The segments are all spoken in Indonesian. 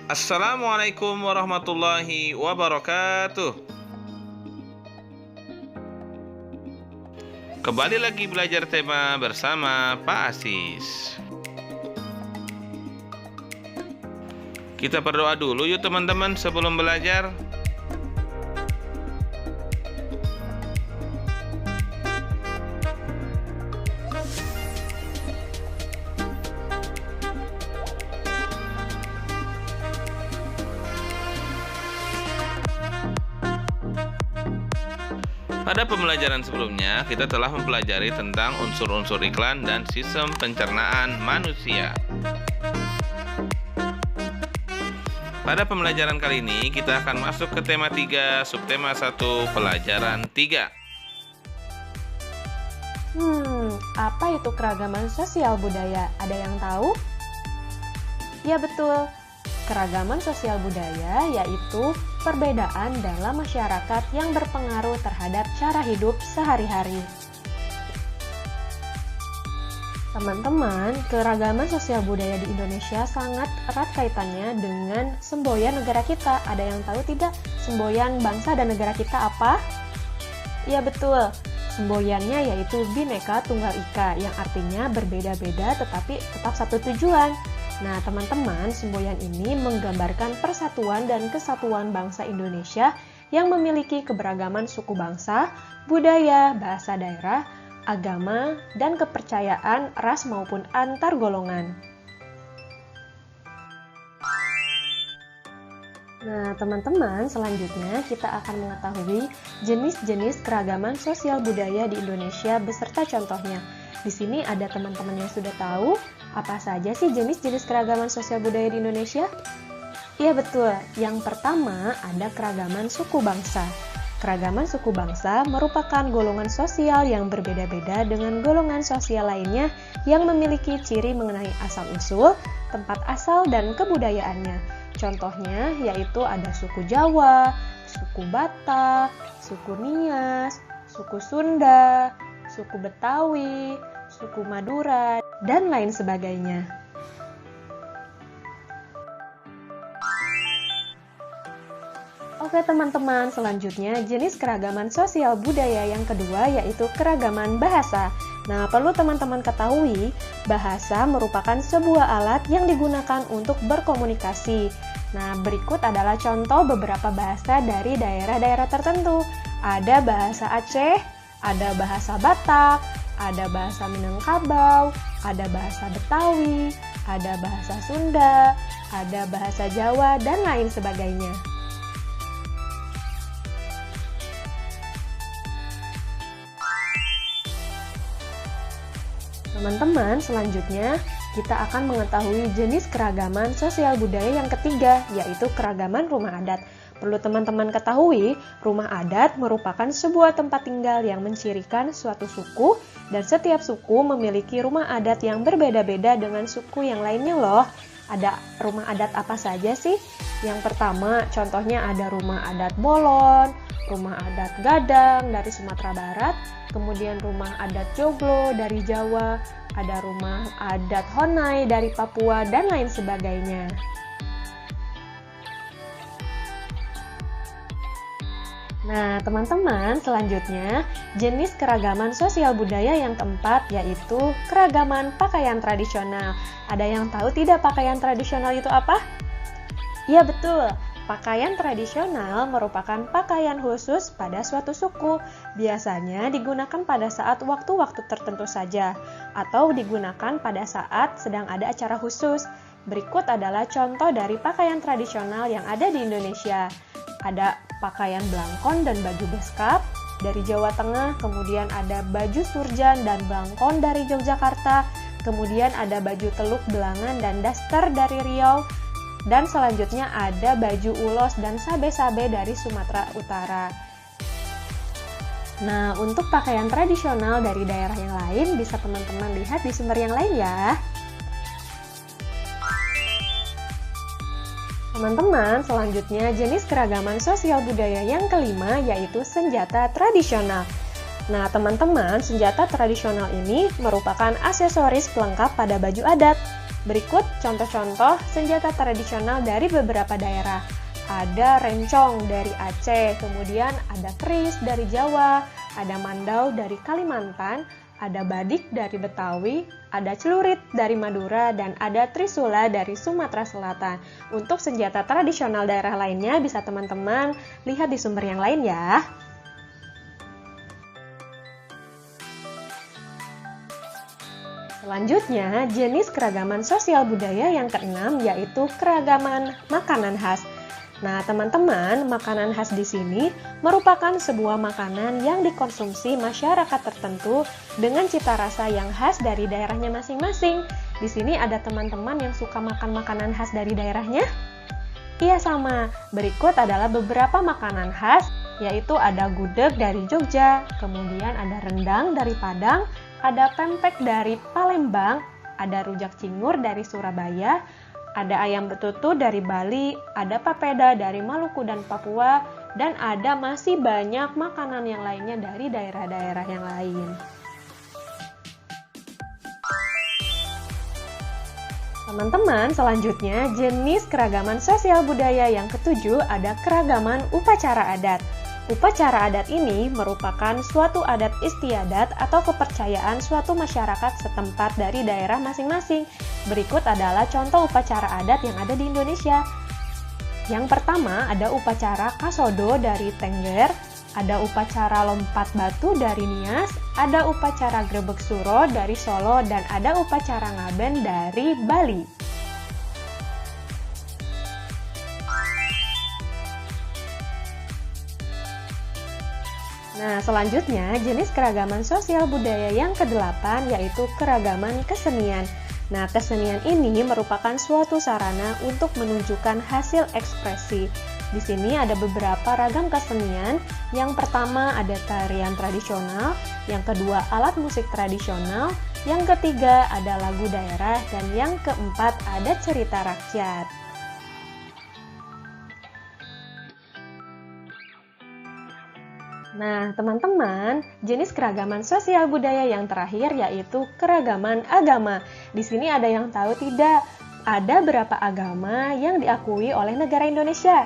Assalamualaikum warahmatullahi wabarakatuh. Kembali lagi belajar tema bersama Pak Asis. Kita berdoa dulu yuk teman-teman sebelum belajar. Pada pembelajaran sebelumnya, kita telah mempelajari tentang unsur-unsur iklan dan sistem pencernaan manusia. Pada pembelajaran kali ini, kita akan masuk ke tema 3, subtema 1, pelajaran 3. Apa itu keragaman sosial budaya? Ada yang tahu? Ya betul, keragaman sosial budaya yaitu perbedaan dalam masyarakat yang berpengaruh terhadap cara hidup sehari-hari. Teman-teman, keragaman sosial budaya di Indonesia sangat erat kaitannya dengan semboyan negara kita. Ada yang tahu tidak semboyan bangsa dan negara kita apa? Ya betul, semboyannya yaitu Bhinneka Tunggal Ika yang artinya berbeda-beda tetapi tetap satu tujuan. Nah, teman-teman, semboyan ini menggambarkan persatuan dan kesatuan bangsa Indonesia yang memiliki keberagaman suku bangsa, budaya, bahasa daerah, agama, dan kepercayaan ras maupun antar golongan. Nah, teman-teman, selanjutnya kita akan mengetahui jenis-jenis keragaman sosial budaya di Indonesia beserta contohnya. Di sini ada teman-teman yang sudah tahu apa saja sih jenis-jenis keragaman sosial budaya di Indonesia? Iya betul, yang pertama ada keragaman suku bangsa. Keragaman suku bangsa merupakan golongan sosial yang berbeda-beda dengan golongan sosial lainnya yang memiliki ciri mengenai asal-usul, tempat asal, dan kebudayaannya. Contohnya yaitu ada suku Jawa, suku Batak, suku Nias, suku Sunda, suku Betawi, suku Madura, dan lain sebagainya. Oke teman-teman, selanjutnya jenis keragaman sosial budaya yang kedua yaitu keragaman bahasa. Nah, perlu teman-teman ketahui, bahasa merupakan sebuah alat yang digunakan untuk berkomunikasi. Nah, berikut adalah contoh beberapa bahasa dari daerah-daerah tertentu. Ada bahasa Aceh, ada bahasa Batak, ada bahasa Minangkabau, ada bahasa Betawi, ada bahasa Sunda, ada bahasa Jawa, dan lain sebagainya. Teman-teman, selanjutnya kita akan mengetahui jenis keragaman sosial budaya yang ketiga, yaitu keragaman rumah adat. Perlu teman-teman ketahui, rumah adat merupakan sebuah tempat tinggal yang mencirikan suatu suku, dan setiap suku memiliki rumah adat yang berbeda-beda dengan suku yang lainnya loh. Ada rumah adat apa saja sih? Yang pertama, contohnya ada rumah adat Bolon, rumah adat Gadang dari Sumatera Barat, kemudian rumah adat Joglo dari Jawa, ada rumah adat Honai dari Papua, dan lain sebagainya. Nah, teman-teman, selanjutnya jenis keragaman sosial budaya yang keempat yaitu keragaman pakaian tradisional. Ada yang tahu tidak pakaian tradisional itu apa? Ya betul, pakaian tradisional merupakan pakaian khusus pada suatu suku. Biasanya digunakan pada saat waktu-waktu tertentu saja, atau digunakan pada saat sedang ada acara khusus. Berikut adalah contoh dari pakaian tradisional yang ada di Indonesia. Ada pakaian blangkon dan baju beskap dari Jawa Tengah, kemudian ada baju surjan dan blangkon dari Yogyakarta, kemudian ada baju teluk belangan dan daster dari Riau, dan selanjutnya ada baju ulos dan sabe-sabe dari Sumatera Utara. Nah, untuk pakaian tradisional dari daerah yang lain bisa teman-teman lihat di sumber yang lain ya. Teman-teman, selanjutnya jenis keragaman sosial budaya yang kelima yaitu senjata tradisional. Nah, teman-teman, senjata tradisional ini merupakan aksesoris pelengkap pada baju adat. Berikut contoh-contoh senjata tradisional dari beberapa daerah. Ada rencong dari Aceh, kemudian ada keris dari Jawa, ada mandau dari Kalimantan, ada badik dari Betawi, ada celurit dari Madura, dan ada trisula dari Sumatera Selatan. Untuk senjata tradisional daerah lainnya bisa teman-teman lihat di sumber yang lain ya. Selanjutnya, jenis keragaman sosial budaya yang keenam yaitu keragaman makanan khas. Nah, teman-teman, makanan khas di sini merupakan sebuah makanan yang dikonsumsi masyarakat tertentu dengan cita rasa yang khas dari daerahnya masing-masing. Di sini ada teman-teman yang suka makan makanan khas dari daerahnya? Iya sama. Berikut adalah beberapa makanan khas, yaitu ada gudeg dari Jogja, kemudian ada rendang dari Padang, ada pempek dari Palembang, ada rujak cingur dari Surabaya, ada ayam betutu dari Bali, ada papeda dari Maluku dan Papua, dan ada masih banyak makanan yang lainnya dari daerah-daerah yang lain. Teman-teman, selanjutnya jenis keragaman sosial budaya yang ketujuh ada keragaman upacara adat. Upacara adat ini merupakan suatu adat istiadat atau kepercayaan suatu masyarakat setempat dari daerah masing-masing. Berikut adalah contoh upacara adat yang ada di Indonesia. Yang pertama ada upacara Kasodo dari Tengger, ada upacara Lompat Batu dari Nias, ada upacara Grebek Suro dari Solo, dan ada upacara Ngaben dari Bali. Nah, selanjutnya jenis keragaman sosial budaya yang kedelapan yaitu keragaman kesenian. Nah, kesenian ini merupakan suatu sarana untuk menunjukkan hasil ekspresi. Di sini ada beberapa ragam kesenian. Yang pertama ada tarian tradisional, yang kedua alat musik tradisional, yang ketiga ada lagu daerah, dan yang keempat ada cerita rakyat. Nah, teman-teman, jenis keragaman sosial budaya yang terakhir yaitu keragaman agama. Di sini ada yang tahu tidak? Ada berapa agama yang diakui oleh negara Indonesia?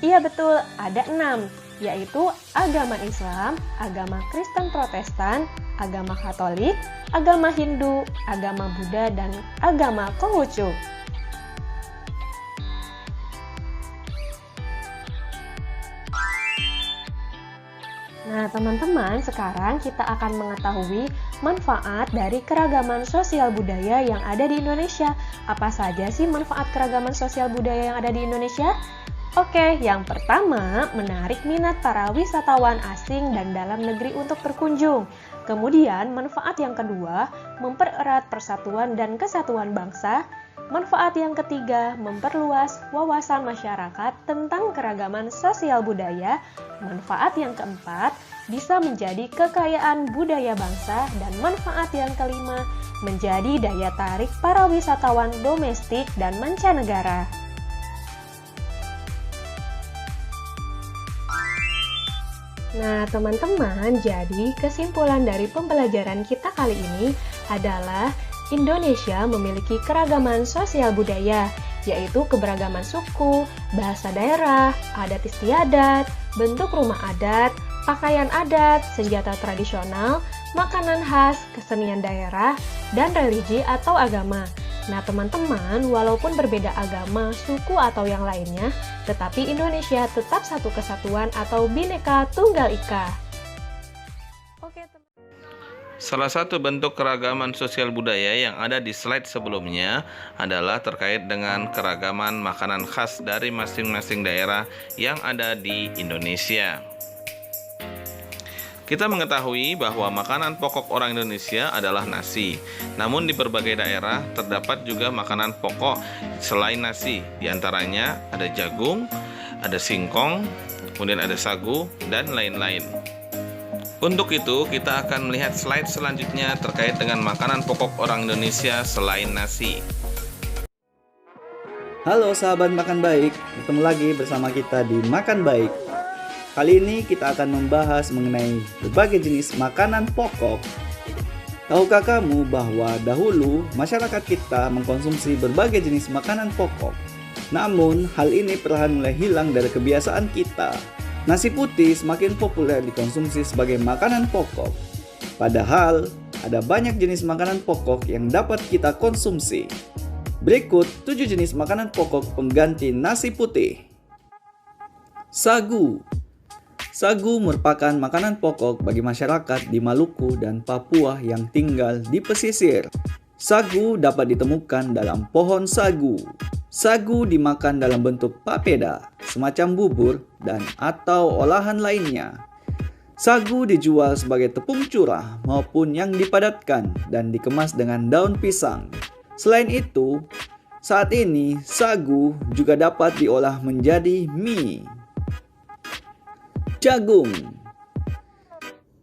Iya betul, ada 6, yaitu agama Islam, agama Kristen Protestan, agama Katolik, agama Hindu, agama Buddha, dan agama Konghucu. Nah, teman-teman, sekarang kita akan mengetahui manfaat dari keragaman sosial budaya yang ada di Indonesia. Apa saja sih manfaat keragaman sosial budaya yang ada di Indonesia? Oke, yang pertama, menarik minat para wisatawan asing dan dalam negeri untuk berkunjung. Kemudian, manfaat yang kedua, mempererat persatuan dan kesatuan bangsa. Manfaat yang ketiga, memperluas wawasan masyarakat tentang keragaman sosial budaya. Manfaat yang keempat, bisa menjadi kekayaan budaya bangsa. Dan manfaat yang kelima, menjadi daya tarik para wisatawan domestik dan mancanegara. Nah, teman-teman, jadi kesimpulan dari pembelajaran kita kali ini adalah Indonesia memiliki keragaman sosial budaya, yaitu keberagaman suku, bahasa daerah, adat istiadat, bentuk rumah adat, pakaian adat, senjata tradisional, makanan khas, kesenian daerah, dan religi atau agama. Nah, teman-teman, walaupun berbeda agama, suku, atau yang lainnya, tetapi Indonesia tetap satu kesatuan atau Bhinneka Tunggal Ika. Salah satu bentuk keragaman sosial budaya yang ada di slide sebelumnya adalah terkait dengan keragaman makanan khas dari masing-masing daerah yang ada di Indonesia. Kita mengetahui bahwa makanan pokok orang Indonesia adalah nasi. Namun di berbagai daerah terdapat juga makanan pokok selain nasi. Di antaranya ada jagung, ada singkong, kemudian ada sagu, dan lain-lain. Untuk itu, kita akan melihat slide selanjutnya terkait dengan makanan pokok orang Indonesia selain nasi. Halo sahabat Makan Baik, ketemu lagi bersama kita di Makan Baik. Kali ini kita akan membahas mengenai berbagai jenis makanan pokok Tahukah kamu bahwa dahulu masyarakat kita mengkonsumsi berbagai jenis makanan pokok? Namun, hal ini perlahan mulai hilang dari kebiasaan kita. Nasi putih semakin populer dikonsumsi sebagai makanan pokok. Padahal, ada banyak jenis makanan pokok yang dapat kita konsumsi. Berikut 7 jenis makanan pokok pengganti nasi putih. Sagu. Sagu merupakan makanan pokok bagi masyarakat di Maluku dan Papua yang tinggal di pesisir. Sagu dapat ditemukan dalam pohon sagu. Sagu dimakan dalam bentuk papeda, semacam bubur dan atau olahan lainnya. Sagu dijual sebagai tepung curah maupun yang dipadatkan dan dikemas dengan daun pisang. Selain itu, saat ini sagu juga dapat diolah menjadi mie. Jagung.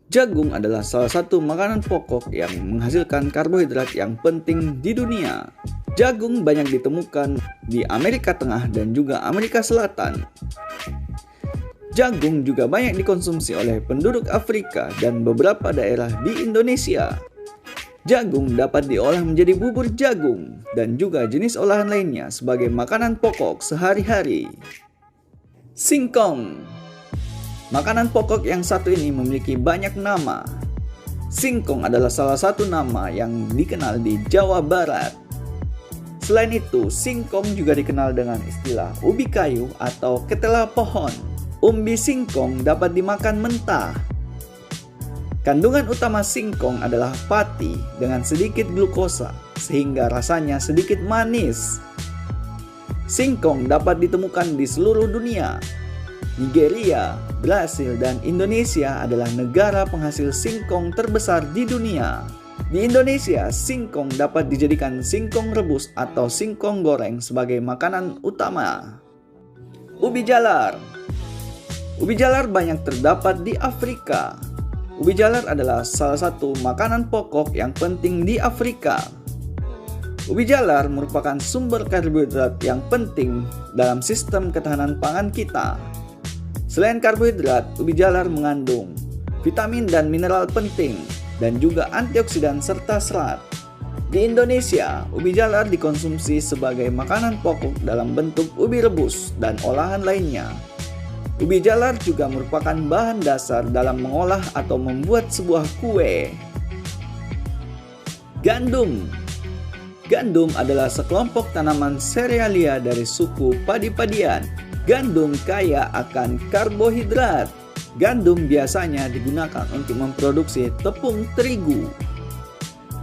Jagung adalah salah satu makanan pokok yang menghasilkan karbohidrat yang penting di dunia. Jagung banyak ditemukan di Amerika Tengah dan juga Amerika Selatan. Jagung juga banyak dikonsumsi oleh penduduk Afrika dan beberapa daerah di Indonesia. Jagung dapat diolah menjadi bubur jagung dan juga jenis olahan lainnya sebagai makanan pokok sehari-hari. Singkong. Makanan pokok yang satu ini memiliki banyak nama. Singkong adalah salah satu nama yang dikenal di Jawa Barat. Selain itu, singkong juga dikenal dengan istilah ubi kayu atau ketela pohon. Umbi singkong dapat dimakan mentah. Kandungan utama singkong adalah pati dengan sedikit glukosa, sehingga rasanya sedikit manis. Singkong dapat ditemukan di seluruh dunia. Nigeria, Brasil, dan Indonesia adalah negara penghasil singkong terbesar di dunia. Di Indonesia, singkong dapat dijadikan singkong rebus atau singkong goreng sebagai makanan utama. Ubi jalar. Ubi jalar banyak terdapat di Afrika. Ubi jalar adalah salah satu makanan pokok yang penting di Afrika. Ubi jalar merupakan sumber karbohidrat yang penting dalam sistem ketahanan pangan kita. Selain karbohidrat, ubi jalar mengandung vitamin dan mineral penting dan juga antioksidan serta serat. Di Indonesia, ubi jalar dikonsumsi sebagai makanan pokok dalam bentuk ubi rebus dan olahan lainnya. Ubi jalar juga merupakan bahan dasar dalam mengolah atau membuat sebuah kue. Gandum. Gandum adalah sekelompok tanaman serealia dari suku padi-padian. Gandum kaya akan karbohidrat. Gandum biasanya digunakan untuk memproduksi tepung terigu.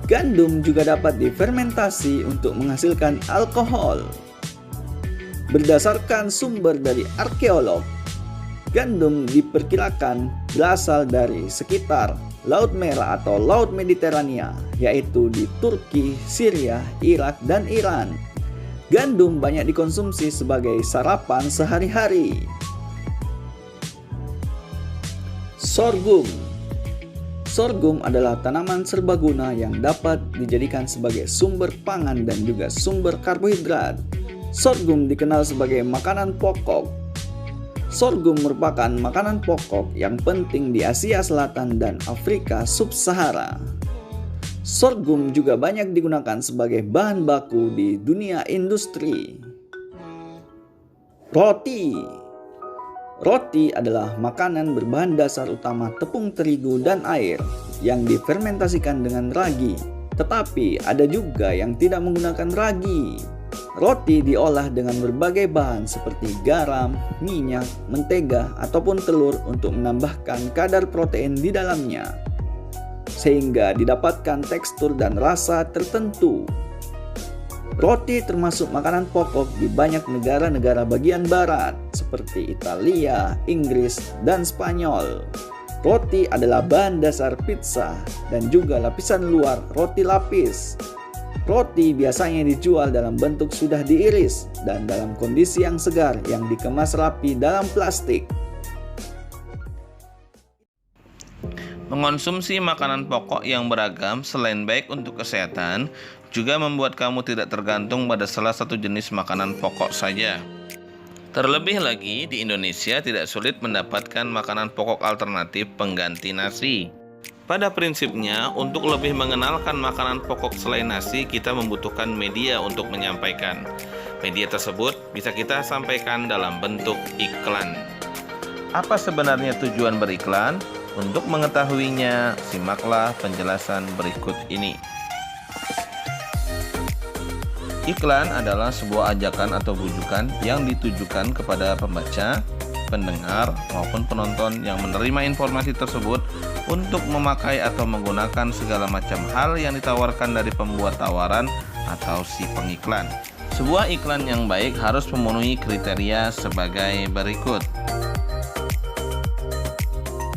Gandum juga dapat difermentasi untuk menghasilkan alkohol. Berdasarkan sumber dari arkeolog, gandum diperkirakan berasal dari sekitar Laut Merah atau Laut Mediterania, yaitu di Turki, Syria, Irak, dan Iran. Gandum banyak dikonsumsi sebagai sarapan sehari-hari. Sorghum. Sorghum adalah tanaman serbaguna yang dapat dijadikan sebagai sumber pangan dan juga sumber karbohidrat. Sorghum dikenal sebagai makanan pokok. Sorghum merupakan makanan pokok yang penting di Asia Selatan dan Afrika Sub-Sahara. Sorghum juga banyak digunakan sebagai bahan baku di dunia industri. Roti. Roti adalah makanan berbahan dasar utama tepung terigu dan air yang difermentasikan dengan ragi. Tetapi ada juga yang tidak menggunakan ragi. Roti diolah dengan berbagai bahan seperti garam, minyak, mentega, ataupun telur untuk menambahkan kadar protein di dalamnya, sehingga didapatkan tekstur dan rasa tertentu. Roti termasuk makanan pokok di banyak negara-negara bagian barat seperti Italia, Inggris, dan Spanyol. Roti adalah bahan dasar pizza dan juga lapisan luar roti lapis. Roti biasanya dijual dalam bentuk sudah diiris dan dalam kondisi yang segar yang dikemas rapi dalam plastik. Mengonsumsi makanan pokok yang beragam selain baik untuk kesehatan, juga membuat kamu tidak tergantung pada salah satu jenis makanan pokok saja. Terlebih lagi, di Indonesia tidak sulit mendapatkan makanan pokok alternatif pengganti nasi. Pada prinsipnya, untuk lebih mengenalkan makanan pokok selain nasi, kita membutuhkan media untuk menyampaikan. Media tersebut bisa kita sampaikan dalam bentuk iklan. Apa sebenarnya tujuan beriklan? Untuk mengetahuinya, simaklah penjelasan berikut ini. Iklan adalah sebuah ajakan atau bujukan yang ditujukan kepada pembaca, pendengar, maupun penonton yang menerima informasi tersebut untuk memakai atau menggunakan segala macam hal yang ditawarkan dari pembuat tawaran atau si pengiklan. Sebuah iklan yang baik harus memenuhi kriteria sebagai berikut.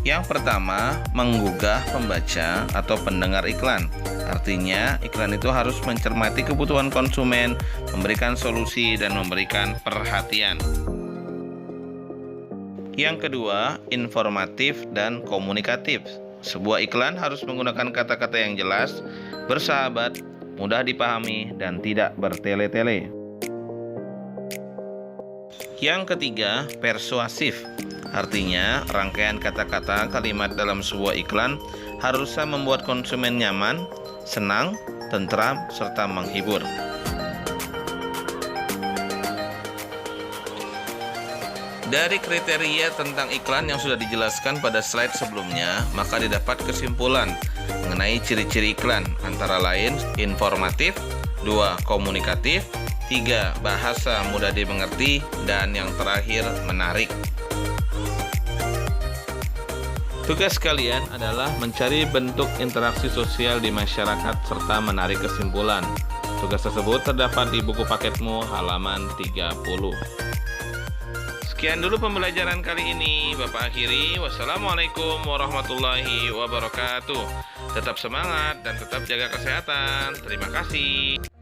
Yang pertama, menggugah pembaca atau pendengar iklan. Artinya, iklan itu harus mencermati kebutuhan konsumen, memberikan solusi, dan memberikan perhatian. Yang kedua, informatif dan komunikatif. Sebuah iklan harus menggunakan kata-kata yang jelas, bersahabat, mudah dipahami, dan tidak bertele-tele. Yang ketiga, persuasif. Artinya, rangkaian kata-kata kalimat dalam sebuah iklan harusnya membuat konsumen nyaman, senang, tentram, serta menghibur. Dari kriteria tentang iklan yang sudah dijelaskan pada slide sebelumnya, maka didapat kesimpulan mengenai ciri-ciri iklan, antara lain informatif, 2. Komunikatif, 3. Bahasa mudah dimengerti, dan yang terakhir menarik. Tugas kalian adalah mencari bentuk interaksi sosial di masyarakat serta menarik kesimpulan. Tugas tersebut terdapat di buku paketmu halaman 30. Sekian dulu pembelajaran kali ini. Bapak akhiri. Wassalamualaikum warahmatullahi wabarakatuh. Tetap semangat dan tetap jaga kesehatan. Terima kasih.